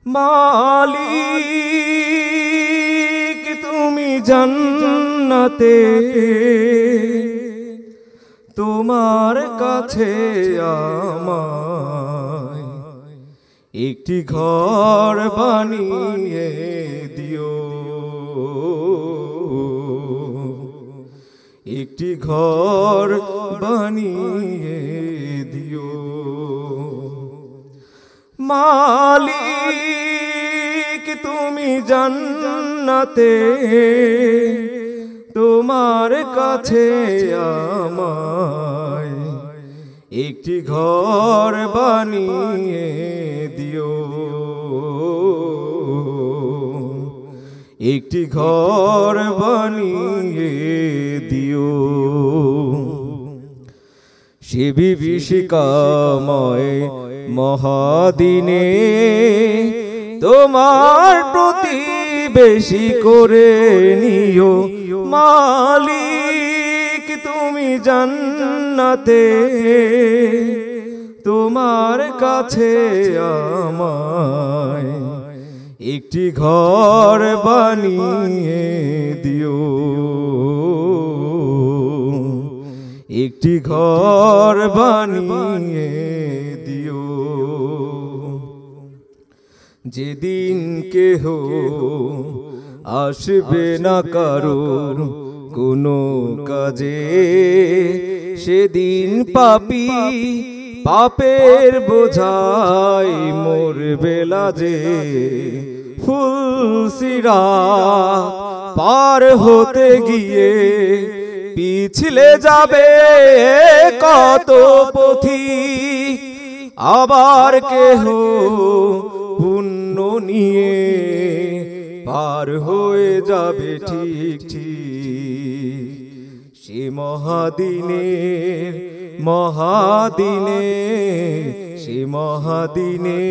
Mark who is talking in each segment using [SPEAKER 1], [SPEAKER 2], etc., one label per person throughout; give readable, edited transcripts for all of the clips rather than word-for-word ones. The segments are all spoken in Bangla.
[SPEAKER 1] মালিক তুমি জান্নাতে, তোমার কাছে আমায় একটি ঘর বানিয়ে দিও, একটি ঘর বানিয়ে দিও। মালিক তুমি জান্নাতে, তোমার কাছে আমায় একটি ঘর বানিয়ে দিও, একটি ঘর বানিয়ে দিও। সে বিভীষিকাময় মহাদিনে তোমার প্রতিবেশী করে নিও। মালিক তুমি জান্নাতে, তোমার কাছে আমায় একটি ঘর বানিয়ে দিও, একটি ঘর বানিয়ে দিও। যেদিন কেহ আসবে না কারোর কোনো কাজে, সেদিন পাপী পাপের বোঝায় মরবে লাজে। ফুলসিরাত পার হতে গিয়ে পিছলে যাবে কত পথিক, আবার কেহ পুণ্য নিয়ে পার হয়ে যাবে ঠিক ঠিক। সে মহাদিনে মহাদিনে, সে মহাদিনে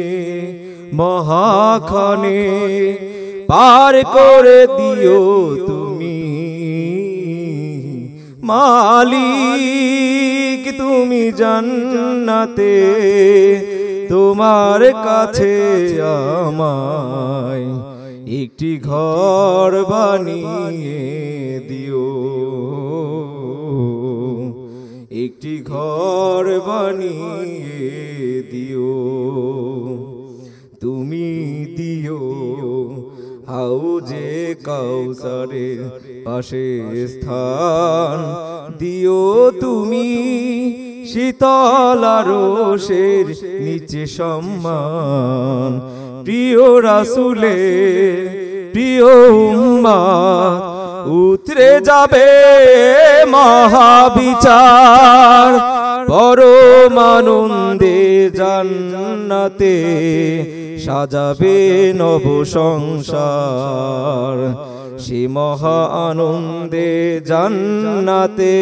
[SPEAKER 1] মহাক্ষণে পার করে দিও তুমি। মালিক তুমি জান্নাতে, তোমার কাছে আমায় একটি ঘর বানিয়ে দিও, একটি ঘর বানিয়ে দিও। তুমি দিও হাউজে কাউসারের পাশে স্থান, দিও তুমি শীতল আরশের নিচে সম্মান। প্রিয় রাসূলের প্রিয় উম্মত উতরে যাবে মহাবিচার, পরম আনন্দে জান্নাতে সাজাবে নব সংসার। সে মহা আনন্দে জান্নাতে,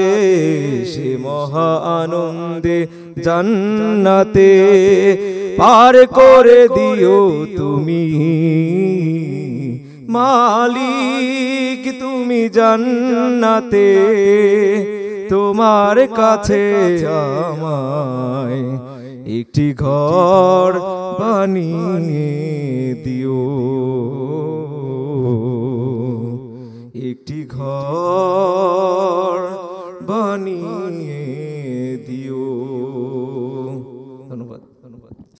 [SPEAKER 1] সে মহা আনন্দে জান্নাতে পার করে দিও তুমি। মালিক তুমি জান্নাতে, তোমার কাছে আমায় একটি ঘর বানিয়ে দিও, একটি ঘর বানিয়ে